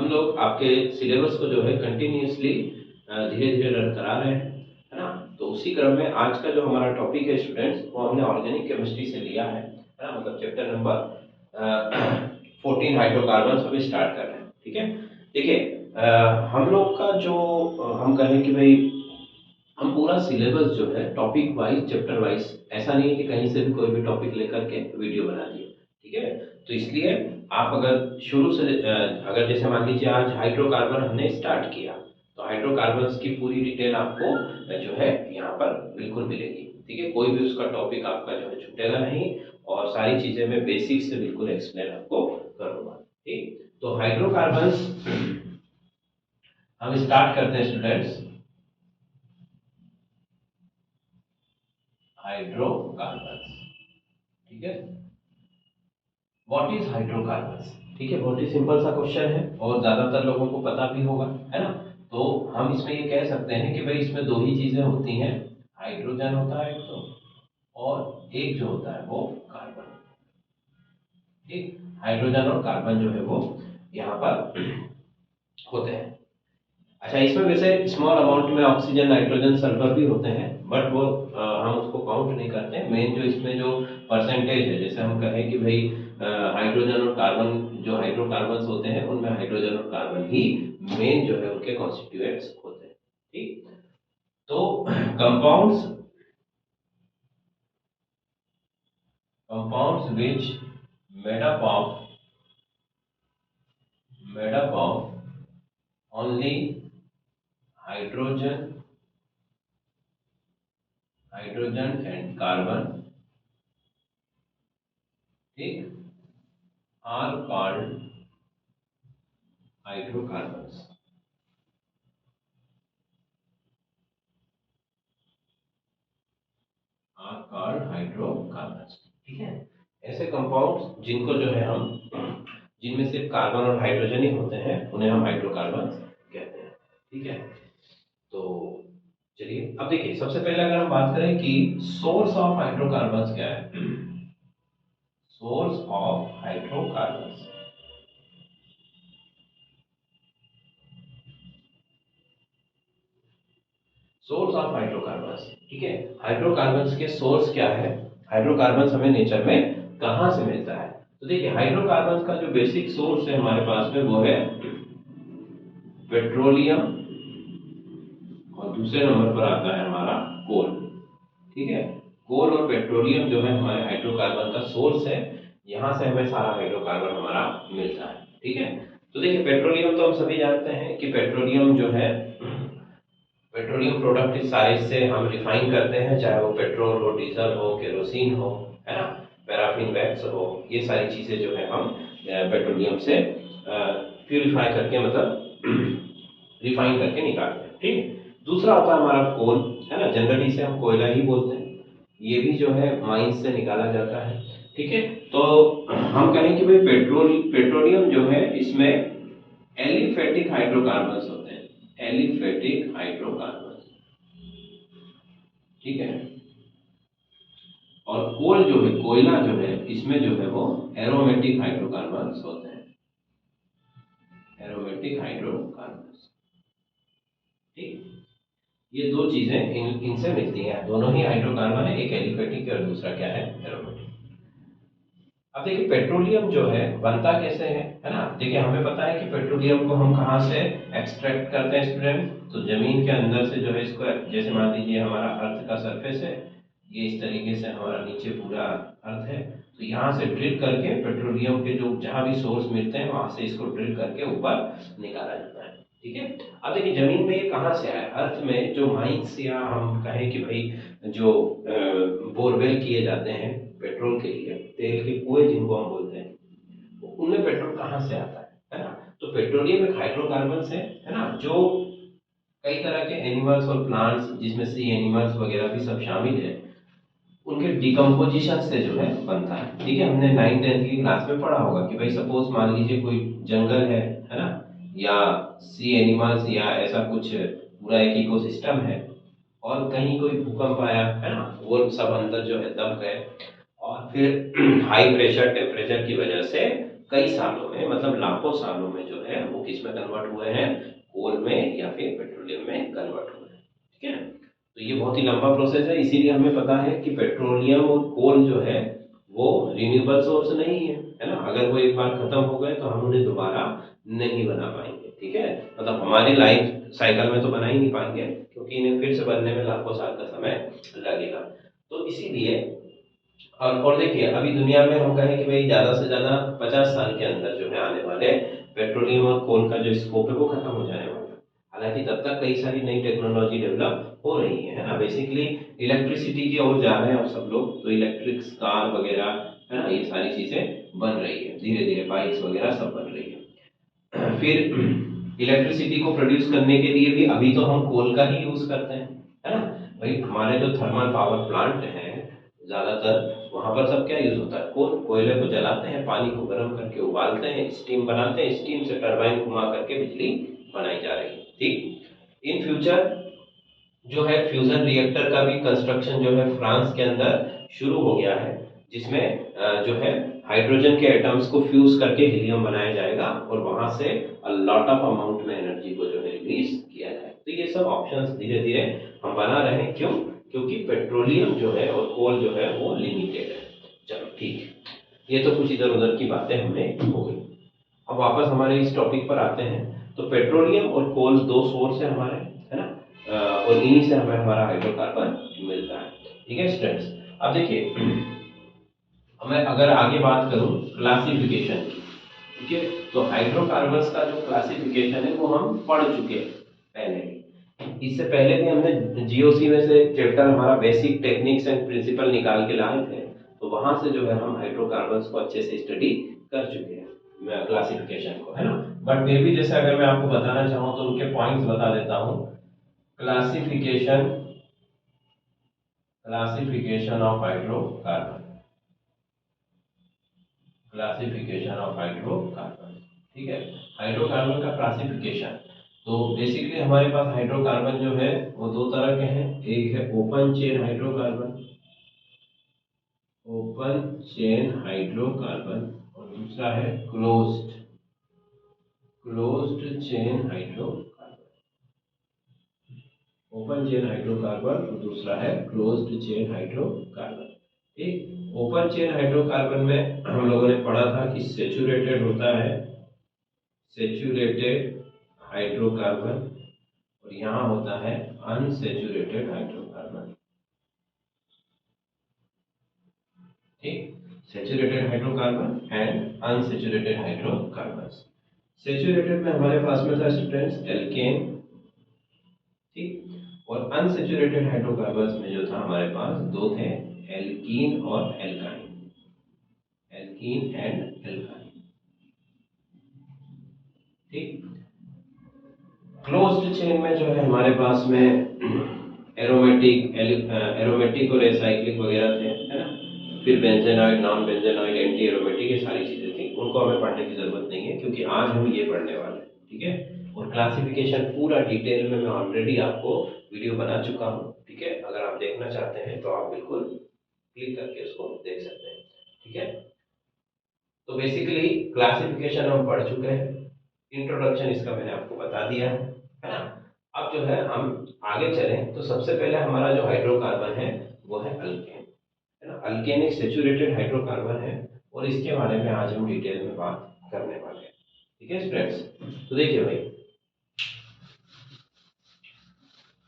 हम लोग आपके सिलेबस को जो है कंटिन्यूअसली धीरे धीरे रन करा रहे हैं, है ना। तो उसी क्रम में आज का जो हमारा टॉपिक है स्टूडेंट्स, वो हमने ऑर्गेनिक केमिस्ट्री से लिया है ना, मतलब चैप्टर नंबर 14 हाइड्रोकार्बन्स अभी स्टार्ट कर रहे हैं। ठीक है, देखिए हम लोग का जो हम कहें कि भाई हम पूरा सिलेबस जो है टॉपिक वाइज चैप्टर वाइज, ऐसा नहीं है कि कहीं से भी कोई भी टॉपिक लेकर के वीडियो बना दिए। ठीक है, तो इसलिए आप अगर शुरू से अगर जैसे मान लीजिए आज हाइड्रोकार्बन हमने स्टार्ट किया, तो हाइड्रोकार्बन्स की पूरी डिटेल आपको जो है यहाँ पर बिल्कुल मिलेगी। ठीक है, कोई भी उसका टॉपिक आपका जो है छूटेगा नहीं, और सारी चीजें मैं बेसिक से बिल्कुल एक्सप्लेन आपको करूंगा। ठीक, तो हाइड्रोकार्बन्स हम स्टार्ट करते हैं स्टूडेंट्स। हाइड्रोकार्बन्स, ठीक है, व्हाट इज हाइड्रोकार्बन्स। ठीक है, बहुत ही सिंपल सा क्वेश्चन है और ज्यादातर लोगों को पता भी होगा, है ना। तो हम इसमें ये कह सकते हैं कि भाई इसमें दो ही चीजें होती हैं, हाइड्रोजन होता है एक तो, और एक जो होता है वो कार्बन। ठीक, हाइड्रोजन और कार्बन जो है वो यहाँ पर होते हैं। अच्छा, इसमें वैसे स्मॉल अमाउंट में ऑक्सीजन नाइट्रोजन सल्फर भी होते हैं, बट वो हम उसको काउंट नहीं करते। मेन जो इसमें जो परसेंटेज है, जैसे हम कहें कि भाई हाइड्रोजन और कार्बन जो हाइड्रोकार्बन्स होते हैं, उनमें हाइड्रोजन और कार्बन ही मेन जो है उनके कॉन्स्टिट्यूएंट्स होते हैं। ठीक, तो compounds compounds which made up of only hydrogen and carbon, ठीक, are called hydrocarbons। are called hydrocarbons। ठीक है, ऐसे कंपाउंड्स जिनको जो है हम, जिनमें सिर्फ कार्बन और हाइड्रोजन ही होते हैं, उन्हें हम हाइड्रोकार्बन्स कहते हैं। ठीक है, तो चलिए अब देखिए, सबसे पहले अगर हम बात करें कि सोर्स ऑफ हाइड्रोकार्बन्स क्या है। Source of hydrocarbons, source of hydrocarbons, ठीक है, हाइड्रोकार्बन्स के सोर्स क्या है, हाइड्रोकार्बन्स हमें नेचर में कहां से मिलता है। तो देखिए, हाइड्रोकार्बन्स का जो बेसिक सोर्स है हमारे पास में वो है पेट्रोलियम, और दूसरे नंबर पर आता है हमारा कोल। ठीक है, कोल और पेट्रोलियम जो है हमारे हाइड्रोकार्बन का सोर्स है, यहां से हमें सारा हाइड्रोकार्बन हमारा मिलता है। ठीक है, तो देखिए पेट्रोलियम तो हम सभी जानते हैं कि पेट्रोलियम जो है, पेट्रोलियम प्रोडक्ट सारे से हम रिफाइन करते हैं, चाहे वो पेट्रोल हो, डीजल हो, केरोसिन हो, है ना, पैराफिन वैक्स हो, ये सारी चीजें जो है हम पेट्रोलियम से प्यूरिफाई करके, मतलब रिफाइन करके निकालते हैं। ठीक, दूसरा होता है हमारा कोल, है ना, जनरली से हम कोयला ही बोलते हैं, ये भी जो है माइंस से निकाला जाता है। ठीक है, तो हम कहें कि भाई पेट्रोलियम जो है, इसमें एलिफेटिक हाइड्रोकार्बन्स होते हैं, एलिफेटिक हाइड्रोकार्बन्स। ठीक है, और कोल जो है, कोयला जो है, इसमें जो है वो एरोमेटिक हाइड्रोकार्बन्स होते हैं, एरोमेटिक हाइड्रोकार्बन्स। ठीक, ये दो चीजें इनसे मिलती हैं, दोनों ही हाइड्रोकार्बन है, एक एलिफेटिक और दूसरा क्या है, एरोमेटिक। अब देखिए पेट्रोलियम जो है बनता कैसे है ना। देखिए हमें पता है कि पेट्रोलियम को हम कहाँ से एक्सट्रैक्ट करते हैं स्टूडेंट, तो जमीन के अंदर से जो है इसको, जैसे मान लीजिए हमारा अर्थ का सरफेस है, ये इस तरीके से हमारा नीचे पूरा अर्थ है, तो यहाँ से ड्रिल करके पेट्रोलियम के जो जहाँ भी सोर्स मिलते हैं वहां से इसको ड्रिल करके ऊपर निकाला जाता है। ठीक है, अब देखिए जमीन में ये कहाँ से आया, अर्थ में जो माइंस, या हम कहें कि भाई जो बोरवेल किए जाते हैं पेट्रोल के लिए, तेल के कुएं जिनको हम बोलते हैं, तो उनमें पेट्रोल कहाँ से आता है ना। तो पेट्रोलियम एक हाइड्रोकार्बन है ना, जो कई तरह के एनिमल्स और प्लांट्स, जिसमें सी एनिमल्स वगैरह भी सब शामिल है, उनके डिकम्पोजिशन से जो है बनता है। ठीक है, हमने 9th 10th की क्लास में पढ़ा होगा कि भाई सपोज मान लीजिए कोई जंगल है ना, या सी एनिमल्स या ऐसा कुछ पूरा एक इकोसिस्टम है, और कहीं कोई भूकंप आया, है ना, वो सब अंदर जो है दब गए, और फिर हाई प्रेशर टेम्परेचर की वजह से कई सालों में, मतलब लाखों सालों में जो है वो किस में कन्वर्ट हुए हैं, कोल में या फिर पेट्रोलियम में कन्वर्ट हुए हैं। ठीक है, तो ये बहुत ही लंबा प्रोसेस है, इसीलिए हमें पता है कि पेट्रोलियम और कोल जो है वो रिन्यूएबल सोर्स नहीं है ना। अगर वो एक बार खत्म हो गए तो हम उन्हें दोबारा नहीं बना पाएंगे। ठीक है, मतलब हमारी लाइफ साइकिल में तो बना ही नहीं पाएंगे, क्योंकि इन्हें फिर से बनने में लाखों साल का समय लगेगा। तो इसीलिए और देखिए, अभी दुनिया में हम कहें कि भाई ज्यादा से ज्यादा 50 साल के अंदर जो है आने वाले पेट्रोलियम और कोल का जो स्कोप है वो खत्म हो जाने वाला है। हालांकि तब तक कई सारी नई टेक्नोलॉजी डेवलप हो रही है ना। बेसिकली इलेक्ट्रिसिटी की ओर जा रहे हैं अब सब लोग, तो इलेक्ट्रिक कार वगैरह है ना, ये सारी चीजें बन रही है धीरे धीरे, बाइक्स वगैरह सब बन रही है। फिर इलेक्ट्रिसिटी को प्रोड्यूस करने के लिए भी अभी तो हम कोल का ही यूज करते हैं, है ना। भाई हमारे जो थर्मल पावर प्लांट हैं ज्यादातर, वहां पर सब क्या यूज होता है, कोयले को जलाते हैं, पानी को गर्म करके उबालते हैं, स्टीम बनाते हैं, स्टीम से टरबाइन घुमा करके बिजली बनाई जा रही है। ठीक, इन फ्यूचर जो है फ्यूजन रिएक्टर का भी कंस्ट्रक्शन जो है फ्रांस के अंदर शुरू हो गया है, जिसमें जो है हाइड्रोजन के एटम्स को फ्यूज करके हीलियम बनाया जाएगा और वहां से लॉट ऑफ अमाउंट में एनर्जी को जो है रिलीज किया जाए। तो ये सब ऑप्शंस धीरे धीरे हम बना रहे हैं। क्यों? क्योंकि पेट्रोलियम जो है और कोल जो है वो लिमिटेड है। चलो ठीक है, ये तो कुछ इधर उधर की बातें हमने हो गई। अब वापस हमारे इस टॉपिक पर आते हैं। तो पेट्रोलियम और कोल दो सोर्स है हमारे, है ना। और इन्हीं से हमें हमारा हाइड्रोकार्बन मिलता है। ठीक है स्टूडेंट्स, अब देखिए मैं अगर आगे बात करूं क्लासिफिकेशन की, ठीक है, तो हाइड्रोकार्बन्स का जो क्लासिफिकेशन है वो हम पढ़ चुके हैं पहले ही। इससे पहले भी हमने जीओसी में से चैप्टर हमारा बेसिक टेक्निक्स एंड प्रिंसिपल निकाल के लाए थे, तो वहां से जो है हम हाइड्रोकार्बन्स को अच्छे से स्टडी कर चुके हैं क्लासिफिकेशन को, है ना। बट फिर भी जैसे अगर मैं आपको बताना चाहूँ तो उनके पॉइंट्स बता देता हूँ। Classification classification of hydrocarbon, classification of hydrocarbon. ठीक है, हाइड्रोकार्बन का क्लासिफिकेशन। तो बेसिकली हमारे पास हाइड्रोकार्बन जो है वो दो तरह के हैं। एक है open chain hydrocarbon, open chain hydrocarbon, और दूसरा है closed closed chain hydrocarbon. Open chain hydrocarbon और दूसरा है क्लोज्ड चेन हाइड्रोकार्बन। ठीक, ओपन चेन हाइड्रोकार्बन में हम लोगों ने पढ़ा था कि सेचुरेटेड होता है, सेचुरेटेड हाइड्रोकार्बन, और यहाँ होता है अनसेचुरेटेड हाइड्रोकार्बन। ठीक, saturated hydrocarbon and unsaturated hydrocarbon. Saturated में हमारे पास में था स्टूडेंट्स एल्केन, ठीक, और अनसेचुरेटेड हाइड्रोकार्बन में जो था हमारे पास दो थे, एल्कीन और एल्काइन, एल्कीन एंड एल्काइन। ठीक, क्लोज्ड चेन में जो है हमारे पास में एरोमेटिक और एसाइक्लिक वगैरह थे, है ना। फिर benzenoid, non benzenoid, anti aromatic, ये सारी चीजें थी, उनको हमें पढ़ने की जरूरत नहीं है क्योंकि आज हम ये पढ़ने वाले हैं। ठीक है, और क्लासिफिकेशन पूरा डिटेल में मैं ऑलरेडी आपको वीडियो बना चुका हूँ। ठीक है, अगर आप देखना चाहते हैं तो आप बिल्कुल क्लिक करके उसको देख सकते हैं। ठीक है, तो बेसिकली क्लासिफिकेशन हम पढ़ चुके हैं, इंट्रोडक्शन इसका मैंने आपको बता दिया है ना। अब जो है हम आगे चलें तो सबसे पहले हमारा जो हाइड्रोकार्बन है वो है अल्केन, है ना। अल्केन एक सेचुरेटेड हाइड्रोकार्बन है और इसके बारे में आज हम डिटेल में बात करने वाले हैं। ठीक है स्टूडेंट्स, तो देखिए भाई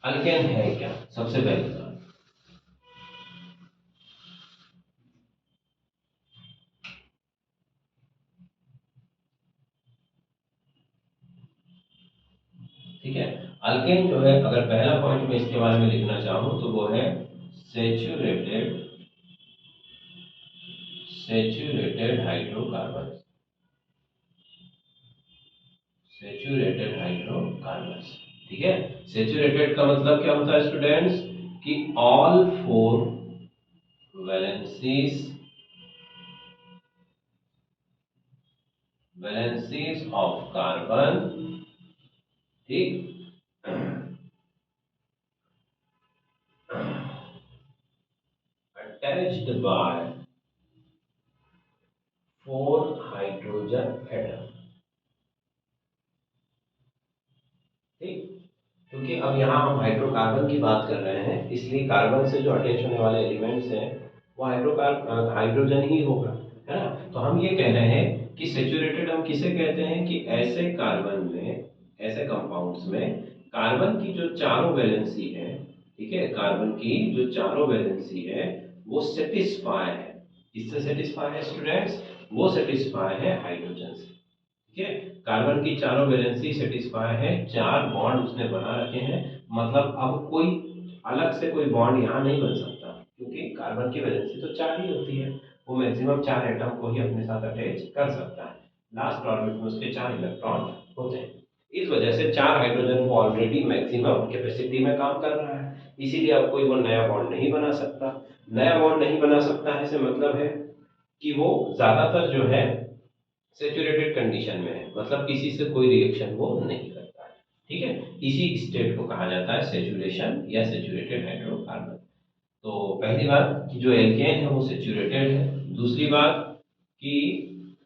अल्केन है क्या, सबसे पहले बात। ठीक है, अल्केन जो है, अगर पहला पॉइंट मैं इसके बारे में लिखना चाहूं तो वो है saturated saturated hydrocarbon, saturated hydrocarbon. ठीक है, सेचुरेटेड का मतलब क्या होता है स्टूडेंट्स, कि all four valencies valencies of carbon, ठीक, अटैच्ड बाय 4 हाइड्रोजन एटम। ठीक, क्योंकि अब यहाँ हम हाइड्रोकार्बन की बात कर रहे हैं, इसलिए कार्बन से जो अटैच होने वाले एलिमेंट्स हैं वो हाइड्रोजन ही होगा, है ना। तो हम ये कह रहे हैं कि सेचुरेटेड हम किसे कहते हैं कि ऐसे कार्बन में, ऐसे कंपाउंड्स में कार्बन की जो चारों वैलेंसी है, ठीक है, कार्बन की जो चारों वैलेंसी है वो सेटिस्फाई है। किससे सेटिस्फाई है स्टूडेंट्स? वो सेटिस्फाई है हाइड्रोजन से। ठीक है, कार्बन की चारों वैलेंसी सेटिस्फाई है, चार बॉन्ड उसने बना रखे हैं, मतलब अब कोई अलग से कोई बॉन्ड यहाँ नहीं बन सकता, क्योंकि कार्बन की वैलेंसी तो चार ही होती है, वो मैक्सिमम चार एटम को ही अपने साथ अटैच कर सकता है। लास्ट ऑर्बिट में उसके चार इलेक्ट्रॉन होते हैं, इस वजह से चार हाइड्रोजन को ऑलरेडी मैक्सिमम कैपेसिटी में काम कर रहा है, इसीलिए अब कोई वो नया बॉन्ड नहीं बना सकता। नया बॉन्ड नहीं बना सकता है, से मतलब है कि वो ज्यादातर जो है सेचुरेटेड कंडीशन में है, मतलब किसी से कोई रिएक्शन वो नहीं करता है। ठीक है, इसी स्टेट को कहा जाता है सेचुरेशन या सेचुरेटेड हाइड्रोकार्बन। तो पहली बात कि जो एल्केन है वो सेचुरेटेड है। दूसरी बात कि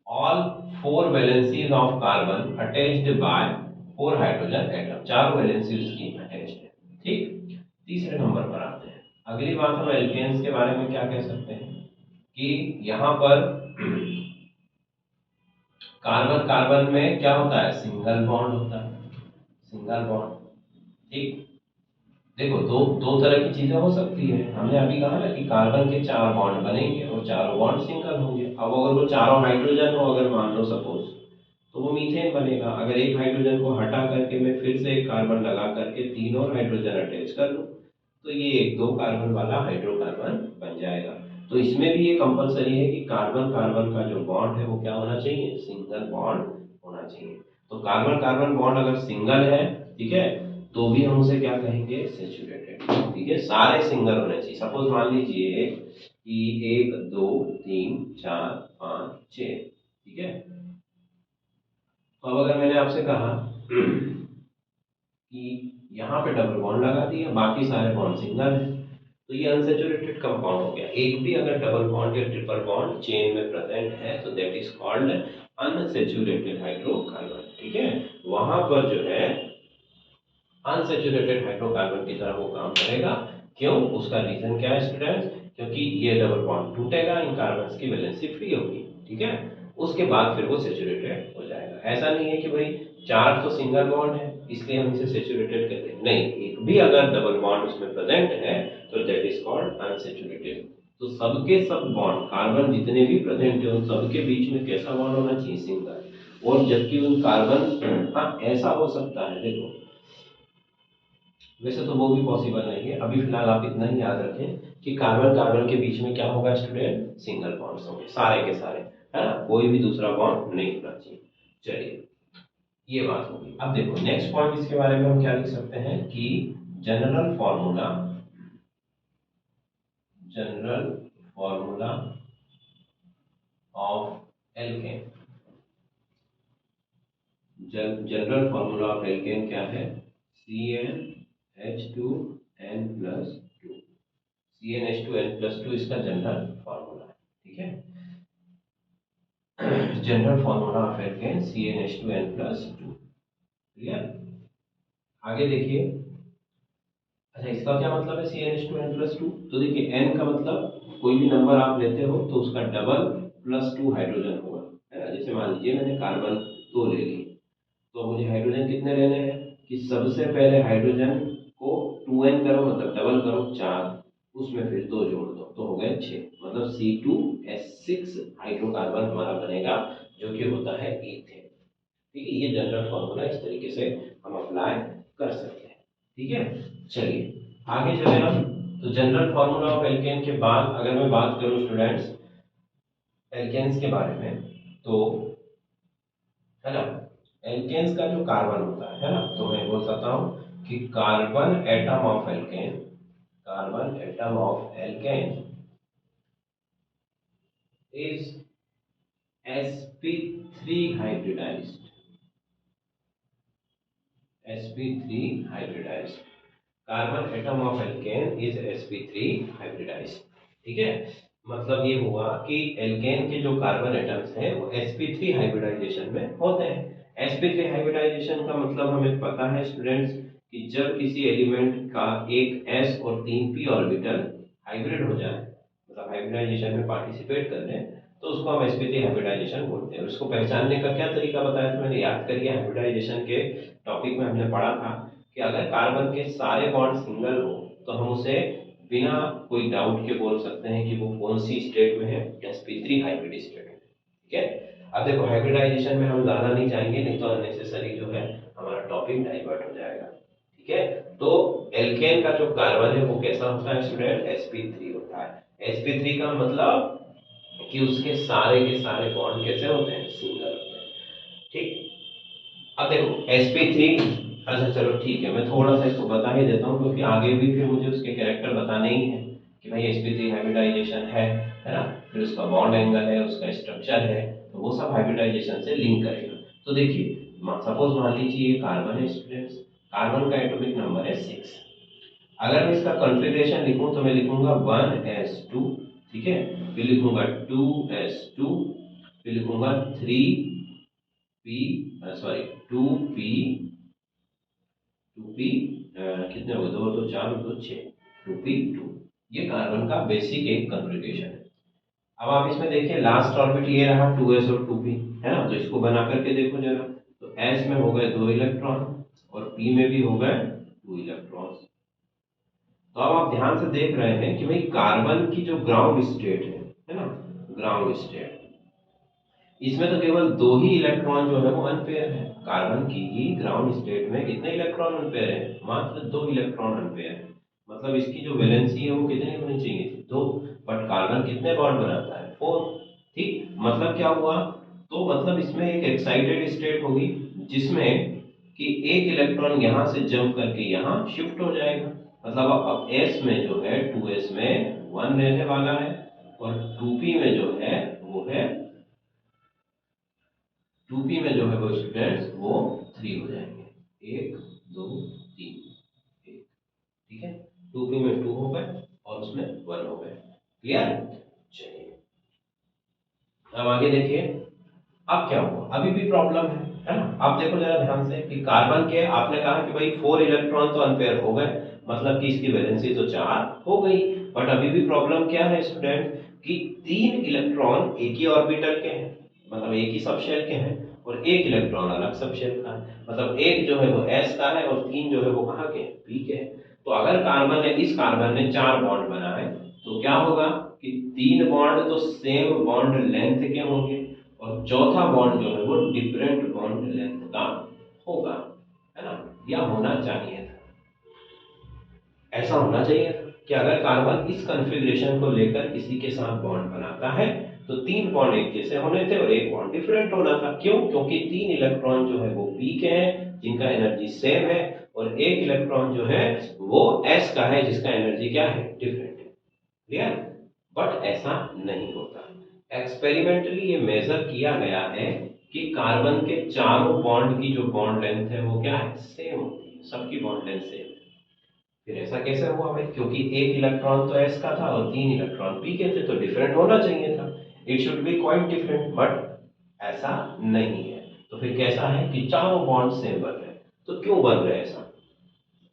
all four valencies of carbon attached by four hydrogen atom, चारों वैलेंसी उसकी अटैच्ड है। ठीक, तीसरे नंबर पर आते हैं। अगली बात हम एल्केन्स के बारे में क्या कह सकते हैं कि यहाँ पर कार्बन कार्बन में क्या होता है, सिंगल बॉन्ड होता है, सिंगल बॉन्ड। ठीक, देखो दो दो तरह की चीजें हो सकती है, हमने अभी कहा ना कि कार्बन के चार बॉन्ड बनेंगे और चारों बॉन्ड सिंगल होंगे। अब अगर वो चारों हाइड्रोजन हो, अगर मान लो सपोज, तो वो मीथेन बनेगा। अगर एक हाइड्रोजन को हटा करके मैं फिर से एक कार्बन लगा करके तीन और हाइड्रोजन अटैच कर लूं, तो ये एक दो कार्बन वाला हाइड्रोकार्बन बन जाएगा। तो इसमें भी ये कंपलसरी है कि कार्बन कार्बन का जो बॉन्ड है वो क्या होना चाहिए, सिंगल बॉन्ड होना चाहिए। तो कार्बन कार्बन बॉन्ड अगर सिंगल है, ठीक है, तो भी हम उसे क्या कहेंगे, सेचुरेटेड। ठीक है, सारे सिंगल होने चाहिए। सपोज मान लीजिए कि एक दो तीन चार पाँच छः, ठीक है, तो अब अगर मैंने आपसे कहा कि यहाँ पे डबल बॉन्ड लगा दिया, बाकी सारे बॉन्ड सिंगल है, तो ये अनसेचुरेटेड कंपाउंड हो गया। एक भी अगर डबल बॉन्ड या ट्रिपल बॉन्ड चेन में प्रेजेंट है तो that is called unsaturated hydrocarbon. ठीक है, वहां पर जो है अनसेचुरेटेड हाइड्रोकार्बन की तरह वो काम करेगा। क्यों? उसका रीजन क्या है स्टूडेंट्स? क्योंकि ये डबल बॉन्ड टूटेगा, इन कार्बन्स की वैलेंसी फ्री होगी। ठीक है, उसके बाद फिर वो सेचुरेटेड हो जाएगा। ऐसा नहीं है कि भाई चार तो सिंगल बॉन्ड है इसलिए हम इसे सेचुरेटेड कहते हैं, नहीं, एक भी अगर डबल बॉन्ड उसमें प्रेजेंट है तो दैट इज कॉल्ड अनसेचुरेटेड। तो सबके सब बॉन्ड कार्बन जितने भी प्रेजेंट है उन सबके बीच में कैसा बॉन्ड होना चाहिए, सिंगल। और जबकि उन कार्बन, हाँ ऐसा हो सकता है, देखो वैसे तो वो भी पॉसिबल नहीं है, अभी फिलहाल आप इतना ही याद रखें कि कार्बन कार्बन के बीच में क्या होगा स्टूडेंट, सिंगल बॉन्ड्स होंगे सारे के सारे, है ना, कोई भी दूसरा बॉन्ड नहीं होना चाहिए। चलिए, ये बात होगी। अब देखो नेक्स्ट पॉइंट इसके बारे में हम क्या लिख सकते हैं कि general formula, general formula of alkene, general formula of alkene क्या है, CnH2n+2। CnH2n+2 इसका जनरल फॉर्मूला है। ठीक है, general formula of alkene CnH2n+2। Clear? आगे देखिए, अच्छा इसका क्या मतलब है CnH2n+2? तो देखिए n का मतलब कोई भी नंबर आप लेते हो तो उसका डबल प्लस टू हाइड्रोजन होगा, है ना। जैसे मान लीजिए मैंने कार्बन दो ले ली, तो मुझे हाइड्रोजन कितने लेने हैं कि सबसे पहले हाइड्रोजन को 2n करो, मतलब डबल करो, चार, उसमें फिर दो जोड़ दो तो हो गए छः, मतलब C2H6 हाइड्रोकार्बन हमारा बनेगा, जो कि होता है ईथेन। ठीक है, ये जनरल फॉर्मूला इस तरीके से हम अप्लाई कर सकते हैं। ठीक है, चलिए आगे चले हम। तो जनरल फॉर्मूला ऑफ एल्केन के बाद अगर मैं बात करूं स्टूडेंट्स एल्केन्स के बारे में, तो है ना, एल्केन्स का जो कार्बन होता है ना, तो मैं बोल सकता हूं कि carbon atom of alkane, carbon atom of alkane is sp3 hybridized, sp3 hybridized, carbon atom of alkane is sp3 hybridized. ठीक है, मतलब ये हुआ कि एल्केन के जो कार्बन एटम्स हैं वो sp3 हाइब्रिडाइजेशन में होते हैं। sp3 हाइब्रिडाइजेशन का मतलब हमें पता है स्टूडेंट्स कि जब किसी एलिमेंट का एक s और 3 p ऑर्बिटल हाइब्रिड हो जाए, मतलब हाइब्रिडाइजेशन में पार्टिसिपेट कर लें, तो उसको हम sp3 हाइब्रिडाइजेशन बोलते हैं। उसको पहचानने का क्या तरीका बताया था मैंने, याद करिए हाइब्रिडाइजेशन के टॉपिक में हमने पढ़ा था कि अगर कार्बन के सारे बॉन्ड सिंगल हो तो हम उसे बिना कोई डाउट के बोल सकते हैं कि वो कौन सी स्टेट में है, sp3 हाइब्रिड स्टेट में। ठीक है, अब देखो हाइब्रिडाइजेशन में हम ज्यादा नहीं जाएंगे, नहीं तो अननेसेसरी जो है हमारा टॉपिक डाइवर्ट हो जाएगा। ठीक है, तो एल्केन का जो कार्बन है वो कैसा होता है स्टूडेंट, sp3 होता है। sp3 का मतलब कि उसके सारे के सारे बॉन्ड कैसे होते हैं, सिंगल होते हैं। ठीक, अब देखो sp3, अच्छा चलो ठीक है, मैं थोड़ा सा इसको बता ही देता हूँ क्योंकि आगे भी फिर मुझे उसके कैरेक्टर बताने ही है कि भाई sp3 हाइब्रिडाइजेशन है ना, फिर उसका बॉन्ड एंगल है, उसका स्ट्रक्चर है, तो वो सब हाइब्रिडाइजेशन से लिंक करेगा। तो देखिए सपोज मान लीजिए ये कार्बन है स्टूडेंट्स, कार्बन का एटॉमिक नंबर है 6। अगर मैं इसका कॉन्फ़िगरेशन लिखूं तो मैं लिखूंगा 1s2, ठीक है, फिर लिखूंगा 2s2, फिर लिखूंगा 3p, सॉरी 2p, 2p कितने हो गए, दो दो चार दो छः, 2p2। ये कार्बन का बेसिक एक कॉन्फ़िगरेशन है। अब आप इसमें देखिए लास्ट ऑर्बिट ये रहा 2s और 2p, है ना, तो इसको बना करके देखो जरा, तो s में हो गए 2 इलेक्ट्रॉन और p में भी हो गए 2 इलेक्ट्रॉन। तो अब आप ध्यान से देख रहे हैं कि भाई कार्बन की जो ग्राउंड स्टेट है ना, ग्राउंड स्टेट, इसमें तो केवल 2 ही इलेक्ट्रॉन जो है वो अनपेयर है। कार्बन की ही ग्राउंड स्टेट में कितने इलेक्ट्रॉन अनपेयर है, मात्र 2 इलेक्ट्रॉन अनपेयर है। मतलब इसकी जो वैलेंसी है वो कितनी होनी चाहिए थी, 2, बट कार्बन कितने बॉन्ड बनाता है, 4। ठीक, मतलब क्या हुआ, तो मतलब इसमें एक एक्साइटेड स्टेट होगी जिसमें कि एक इलेक्ट्रॉन यहाँ से जंप करके यहाँ शिफ्ट हो जाएगा। मतलब अब s में जो है 2s में 1 रहने वाला है और 2p में जो है वो है 2p में जो है वो स्टूडेंट्स वो 3 हो जाएंगे, 1 2 3 1। ठीक है, 2p में 2 हो गए और उसमें 1 हो गए। क्लियर, चलिए अब आगे देखिए। अब क्या हुआ, अभी भी प्रॉब्लम है ना। अब देखो जरा ध्यान से कि कार्बन के आपने कहा कि भाई 4 इलेक्ट्रॉन तो अनपेयर हो गए, मतलब कि इसकी वैलेंसी तो 4 हो गई, बट अभी भी प्रॉब्लम क्या है स्टूडेंट कि 3 इलेक्ट्रॉन एक ही ऑर्बिटल के हैं, मतलब एक ही सबशेल के हैं, और एक इलेक्ट्रॉन अलग सबशेल का है। मतलब एक जो है वो s का है और 3 जो है वो कहाँ के हैं, p के हैं। तो अगर कार्बन ने इस कार्बन ने 4 बॉन्ड बनाए तो क्या होगा कि 3 बॉन्ड तो सेम बॉन्ड लेंथ के होंगे और चौथा बॉन्ड जो है वो डिफरेंट बॉन्ड लेंथ का होगा, है ना, या होना चाहिए था, ऐसा होना चाहिए था कि अगर कार्बन इस कॉन्फ़िगरेशन को लेकर किसी के साथ बॉन्ड बनाता है तो 3 बॉन्ड एक जैसे होने थे और एक बॉन्ड डिफरेंट होना था। क्यों, क्योंकि 3 इलेक्ट्रॉन जो है वो p के हैं जिनका एनर्जी सेम है, और एक इलेक्ट्रॉन जो है वो s का है जिसका एनर्जी क्या है, डिफरेंट है। क्लियर, बट ऐसा नहीं होता। एक्सपेरिमेंटली ये मेजर किया गया है कि कार्बन के चारों बॉन्ड की जो बॉन्ड लेंथ है वो क्या है, सेम होती है, सबकी बॉन्ड लेंथ सेम है। फिर ऐसा कैसे हुआ भाई, क्योंकि एक इलेक्ट्रॉन तो s का था और 3 इलेक्ट्रॉन p के थे, तो डिफरेंट होना चाहिए था, it should be quite different, but ऐसा नहीं है। तो फिर कैसा है कि चारों बॉन्ड सेम बन रहे हैं। तो क्यों बन रहे हैं ऐसा,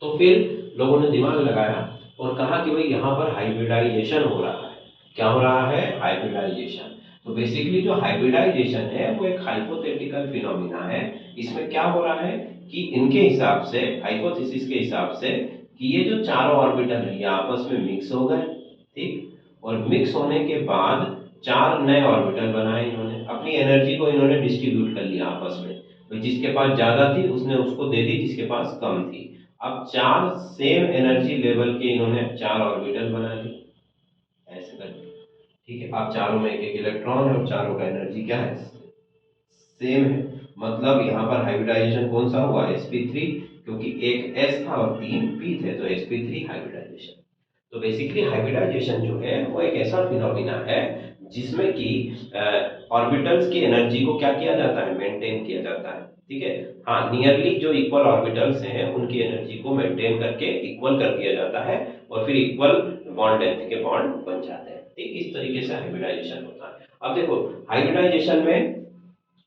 तो फिर लोगों ने दिमाग लगाया और कहा कि भाई यहाँ पर हाइब्रिडाइजेशन हो रहा है। क्या हो रहा है, हाइब्रिडाइजेशन। तो बेसिकली जो हाइब्रिडाइजेशन है वो एक हाइपोथेटिकल फिनोमिना है। इसमें क्या हो रहा है कि इनके हिसाब से, हाइपोथेसिस के हिसाब से, कि ये जो चारों ऑर्बिटल है ये आपस में मिक्स हो गए, ठीक, और मिक्स होने के बाद 4 नए ऑर्बिटल बनाए इन्होंने, अपनी एनर्जी को इन्होंने डिस्ट्रीब्यूट कर लिया आपस में, तो जिसके पास ज्यादा थी उसने उसको दे दी जिसके पास कम थी। अब 4 सेम एनर्जी लेवल के इन्होंने 4 ऑर्बिटल बना ली, ऐसे करके। ठीक है, अब चारों में एक एक इलेक्ट्रॉन है और चारों का एनर्जी क्या है, सेम है। मतलब यहाँ पर हाइब्रिडाइजेशन कौन सा हुआ, sp3, क्योंकि एक s था और 3 p थे, तो sp3 हाइब्रिडाइजेशन। तो बेसिकली हाइब्रिडाइजेशन जो है वो एक ऐसा फिनोमिना है जिसमें कि ऑर्बिटल्स की एनर्जी को क्या किया जाता है, मेंटेन किया जाता है। ठीक है, हाँ, नियरली जो इक्वल ऑर्बिटल्स हैं उनकी एनर्जी को मेंटेन करके इक्वल कर दिया जाता है और फिर इक्वल बॉन्ड लेंथ के बॉन्ड बन जाते हैं। ठीक, इस तरीके से हाइब्रिडाइजेशन होता है। अब देखो हाइब्रिडाइजेशन में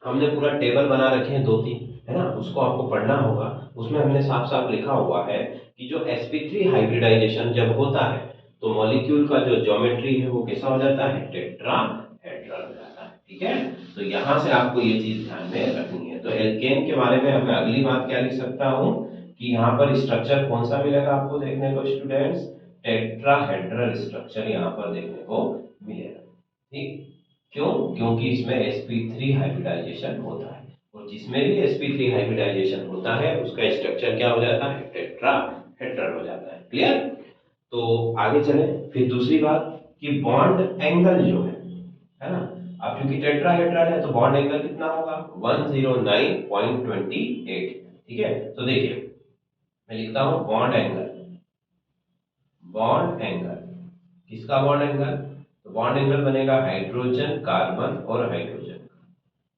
हमने पूरा टेबल बना रखे हैं 2-3, है ना, उसको आपको पढ़ना होगा। उसमें हमने साफ साफ लिखा हुआ है कि जो sp3 हाइब्रिडाइजेशन जब होता है तो मॉलिक्यूल का जो ज्योमेट्री है वो कैसा हो जाता है, टेट्राहेड्रल हो जाता है। ठीक है, तो यहाँ से आपको ये चीज ध्यान में रखनी है। तो एल्केन के बारे में मैं अगली बात क्या लिख सकता हूँ कि यहाँ पर स्ट्रक्चर कौन सा मिलेगा आपको देखने को स्टूडेंट्स, टेट्राहेड्रल स्ट्रक्चर यहाँ पर देखने को मिलेगा। ठीक, क्यों, क्योंकि इसमें sp3 हाइब्रिडाइजेशन होता है और जिसमें भी sp3 हाइब्रिडाइजेशन होता है उसका स्ट्रक्चर क्या हो जाता है, टेट्राहेड्रल हो जाता है। क्लियर, तो आगे चले। फिर दूसरी बात कि बॉन्ड एंगल जो है ना, अब क्योंकि टेट्राहेड्रल है तो बॉन्ड एंगल कितना होगा, 109.28। ठीक है, तो देखिए मैं लिखता हूं बॉन्ड एंगल, बॉन्ड एंगल किसका बॉन्ड एंगल, तो बॉन्ड एंगल बनेगा हाइड्रोजन कार्बन और हाइड्रोजन,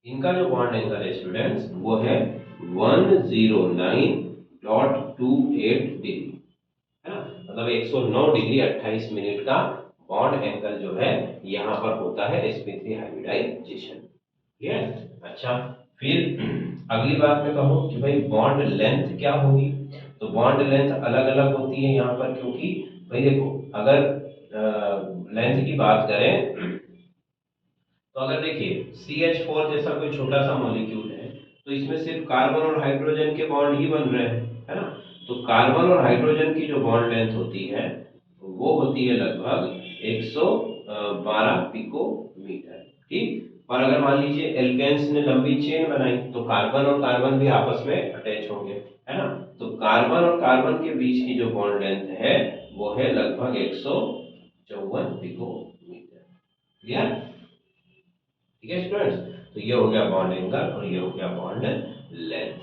इनका जो बॉन्ड एंगल है स्टूडेंट्स वो है 109.28 डिग्री, है ना, मतलब 109 डिग्री 28 मिनट का बॉन्ड एंगल जो है यहाँ पर होता है sp3 हाइब्रिडाइजेशन। ठीक है, अच्छा फिर अगली बात मैं कहूँ कि भाई बॉन्ड लेंथ क्या होगी, तो बॉन्ड लेंथ अलग अलग होती है यहाँ पर, क्योंकि भाई देखो अगर लेंथ की बात करें तो अगर देखिए CH4 जैसा कोई छोटा सा मॉलिक्यूल है तो इसमें सिर्फ कार्बन और हाइड्रोजन के बॉन्ड ही बन रहे हैं, है ना, तो कार्बन और हाइड्रोजन की जो बॉन्ड लेंथ होती है वो होती है लगभग 112 पिकोमीटर। ठीक, और अगर मान लीजिए एल्केन्स ने लंबी चेन बनाई तो कार्बन और कार्बन भी आपस में अटैच होंगे, है ना, तो कार्बन और कार्बन के बीच की जो बॉन्ड लेंथ है वो है लगभग 154 पिकोमीटर। क्लियर, ठीक है स्टूडेंट्स, तो ये हो गया बॉन्ड एंगल और ये हो गया बॉन्ड लेंथ।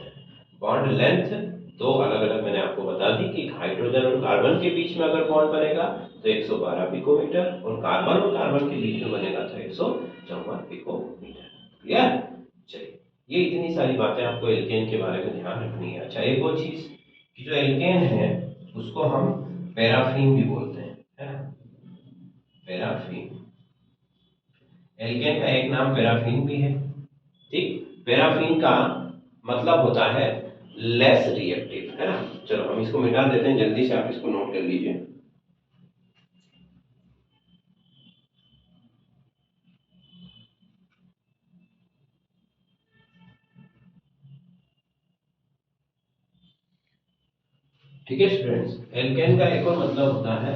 बॉन्ड लेंथ दो अलग अलग मैंने आपको बता दी कि हाइड्रोजन और कार्बन के बीच में अगर बॉन्ड बनेगा तो 112 पिकोमीटर और कार्बन और कार्बन के बीच में बनेगा तो 154 पिकोमीटर। क्लियर, चलिए ये इतनी सारी बातें आपको एल्केन के बारे में ध्यान रखनी है। अच्छा एक और चीज कि जो एल्केन है उसको हम पैराफीन भी बोलते हैं, है ना, पैराफीन, एल्केन का एक नाम पैराफीन भी है। ठीक, पैराफीन का मतलब होता है लेस रिएक्टिव, है ना, चलो हम इसको मिटा देते हैं जल्दी से, आप इसको नोट कर लीजिए। ठीक है स्टूडेंट्स, एल्केन का एक और मतलब होता है,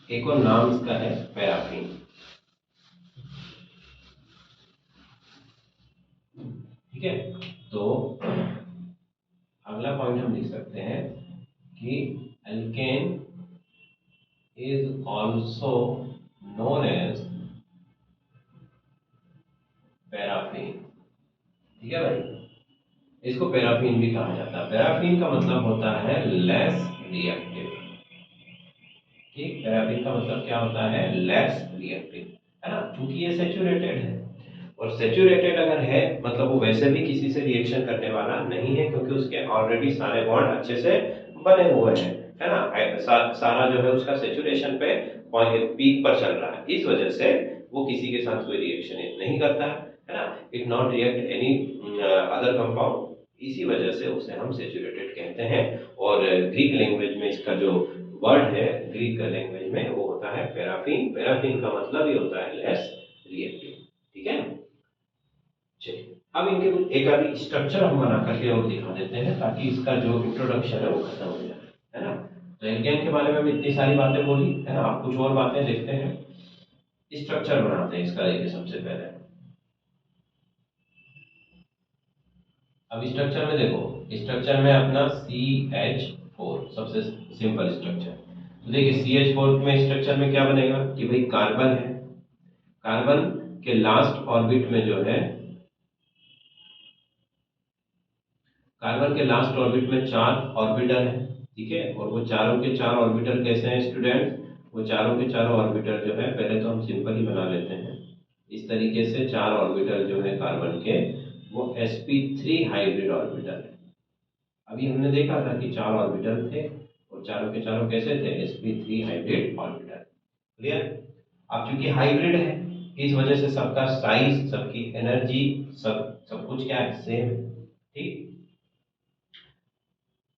एक और नाम इसका है पैराफीन। ठीक है, तो अगला पॉइंट हम लिख सकते हैं कि alkane is also known as paraffin. ठीक है भाई, इसको पैराफीन भी कहा जाता है। पैराफीन का मतलब होता है लेस रिएक्टिव। ठीक, पैराफीन का मतलब क्या होता है, लेस रिएक्टिव, है ना, क्योंकि ये सेचुरेटेड है और सेचुरेटेड अगर है मतलब वो वैसे भी किसी से रिएक्शन करने वाला नहीं है क्योंकि उसके ऑलरेडी सारे बॉन्ड अच्छे से बने हुए हैं, है ना, सारा जो है उसका सेचुरेशन पे पीक पर चल रहा है, इस वजह से वो किसी के साथ कोई रिएक्शन नहीं करता है ना, it not react any other compound, इसी वजह से उसे हम सेचुरेटेड कहते हैं। और ग्रीक लैंग्वेज में इसका जो वर्ड है ग्रीक लैंग्वेज में वो होता है पैराफीन। पैराफीन का मतलब ही होता है लेस रिएक्टिव। ठीक है, चलिए अब इनके कुछ एक आधी स्ट्रक्चर हम बना करके और दिखा देते हैं ताकि इसका जो इंट्रोडक्शन है वो खत्म हो जाए, है ना। तो एल्केन के बारे में हम इतनी सारी बातें बोली, है ना, आप कुछ और बातें देखते हैं, स्ट्रक्चर बनाते हैं इसका। देखिए सबसे पहले अब स्ट्रक्चर में देखो, स्ट्रक्चर में अपना CH4 सबसे सिंपल स्ट्रक्चर। तो देखिए CH4 में स्ट्रक्चर में क्या बनेगा कि भाई कार्बन है, कार्बन के लास्ट ऑर्बिट में जो है, कार्बन के लास्ट ऑर्बिट में 4 ऑर्बिटल है। ठीक है, और वो चारों के चार ऑर्बिटल कैसे हैं स्टूडेंट, वो चारों के चारों ऑर्बिटल जो है पहले तो हम सिंपल ही बना लेते हैं इस तरीके से, चार ऑर्बिटल जो है कार्बन के वो sp3 हाइब्रिड ऑर्बिटल है। अभी हमने देखा था कि 4 ऑर्बिटल थे और चारों के चारों कैसे थे, sp3 हाइब्रिड ऑर्बिटल। क्लियर। अब चूंकि हाइब्रिड है, इस वजह से सबका साइज, सबकी एनर्जी, सब कुछ क्या है, सेम है। ठीक,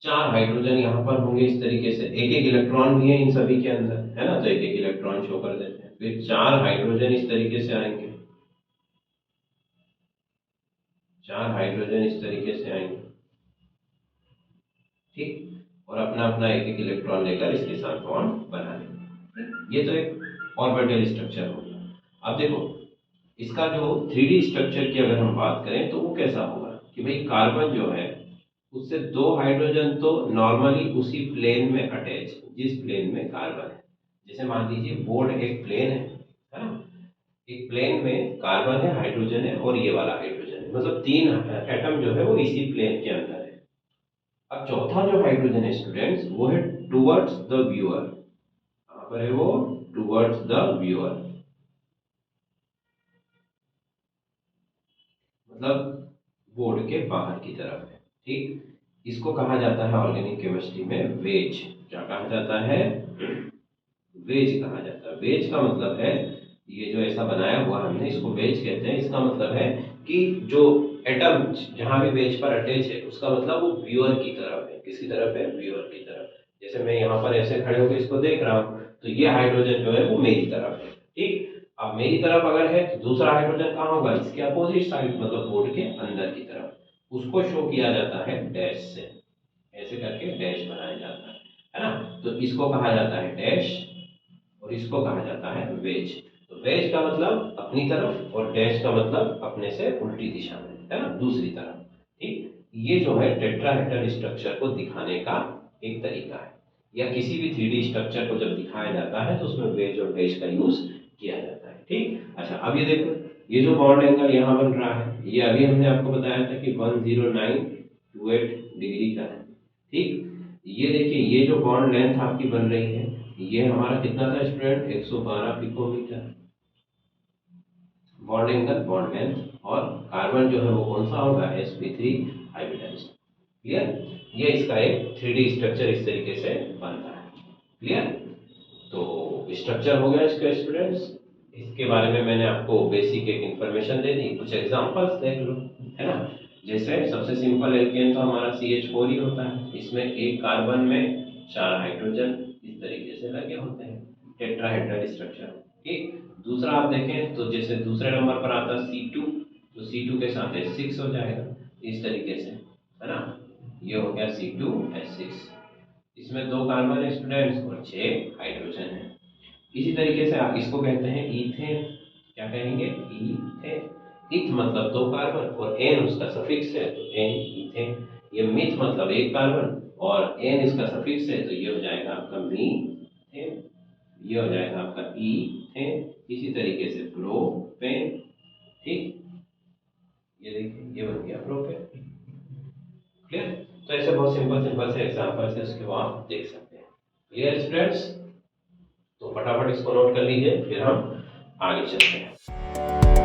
4 हाइड्रोजन यहाँ पर होंगे इस तरीके से, एक एक इलेक्ट्रॉन भी है इन सभी के अंदर, है ना, तो एक एक इलेक्ट्रॉन शो कर देते हैं। फिर 4 हाइड्रोजन इस तरीके से आएंगे, 4 हाइड्रोजन इस तरीके से आएंगे। ठीक, और अपना अपना एक एक इलेक्ट्रॉन लेकर इसके साथ बॉन्ड बना लेंगे। ये तो एक ऑर्बिटल स्ट्रक्चर हो गया। अब देखो इसका जो 3D स्ट्रक्चर की अगर हम बात करें तो वो कैसा होगा कि भाई कार्बन जो है उससे 2 हाइड्रोजन तो नॉर्मली उसी प्लेन में अटैच, जिस प्लेन में कार्बन है। जैसे मान लीजिए बोर्ड एक प्लेन है ना, एक प्लेन में कार्बन है, हाइड्रोजन है और ये वाला हाइड्रोजन है, मतलब 3 एटम जो है वो इसी प्लेन के अंदर है। अब चौथा जो हाइड्रोजन है स्टूडेंट्स, वो है टुवर्ड्स द व्यूअर। कहां पर है वो, टुवर्ड्स द व्यूअर, मतलब बोर्ड के बाहर की तरफ है। ठीक, इसको कहा जाता है ऑर्गेनिक केमिस्ट्री में वेज। क्या कहा जाता है, वेज कहा जाता है। वेज का मतलब है, ये जो ऐसा बनाया हुआ हमने इसको वेज कहते हैं। इसका मतलब है कि जो एटम जहां भी वेज पर अटैच है उसका मतलब वो व्यूअर की तरफ है। किसकी तरफ है, व्यूअर की तरफ। जैसे मैं यहाँ पर ऐसे खड़े होकर इसको देख रहा हूँ तो ये हाइड्रोजन जो है वो मेरी तरफ है। ठीक, अब मेरी तरफ अगर है तो दूसरा हाइड्रोजन कहाँ होगा, इसके अपोजिट साइड, मतलब बोर्ड के अंदर की तरफ। उसको शो किया जाता है डैश से, ऐसे करके डैश बनाया जाता है ना। तो इसको कहा जाता है डैश और इसको कहा जाता है वेज। तो वेज का मतलब अपनी तरफ और डैश का मतलब अपने से उल्टी दिशा में, है ना, दूसरी तरफ। ठीक, ये जो है टेट्राहेड्रल स्ट्रक्चर को दिखाने का एक तरीका है, या किसी भी 3D स्ट्रक्चर को जब दिखाया जाता है तो उसमें वेज और डैश का यूज किया जाता है। ठीक, अच्छा अब ये देखो, ये जो बॉन्ड एंगल यहाँ बन रहा है, ये अभी हमने आपको बताया था कि 10928 डिग्री का है। ठीक, ये देखिए, ये जो बॉन्ड लेंथ आपकी बन रही है, ये हमारा कितना था student, 112 picometre bond angle, bond length. और कार्बन जो है वो कौन सा होगा, sp3 हाइब्रिडाइज्ड। क्लियर, ये इसका एक 3D स्ट्रक्चर इस तरीके से बनता है। क्लियर, तो स्ट्रक्चर हो गया इसका स्टूडेंट्स। इसके बारे में मैंने आपको बेसिक एक इंफॉर्मेशन दे दी, कुछ एग्जांपल्स देख लो, है ना। जैसे सबसे सिंपल एल्केन तो हमारा CH4 ही होता है, इसमें एक कार्बन में 4 हाइड्रोजन इस तरीके से लगे होते हैं, टेट्राहेड्रल स्ट्रक्चर। ठीक, दूसरा आप देखें तो जैसे दूसरे नंबर पर आता है C2, तो C2 के साथ H6 हो जाएगा इस तरीके से, है ना। ये हो गया C2H6, इसमें 2 कार्बन है स्टूडेंट्स और 6 हाइड्रोजन है। इसी तरीके से आप इसको कहते हैं ईथेन। क्या कहेंगे, ईथेन। इथ मतलब 2 कार्बन और एन उसका सफिक्स है तो एन ईथेन। ये मिथ मतलब 1 कार्बन और एन इसका सफिक्स है तो ये हो जाएगा आपका मीथेन, ये हो जाएगा आपका ईथेन। इसी तरीके से प्रोपेन। ठीक, ये देखिए ये बन गया प्रोपेन। क्लियर, तो ऐसे बहुत सिंपल सिंपल से एग्जांपल से उसके आप देख सकते हैं। क्लियर स्टूडेंट्स, तो फटाफट इसको नोट कर लीजिए, फिर हम आगे चलते हैं।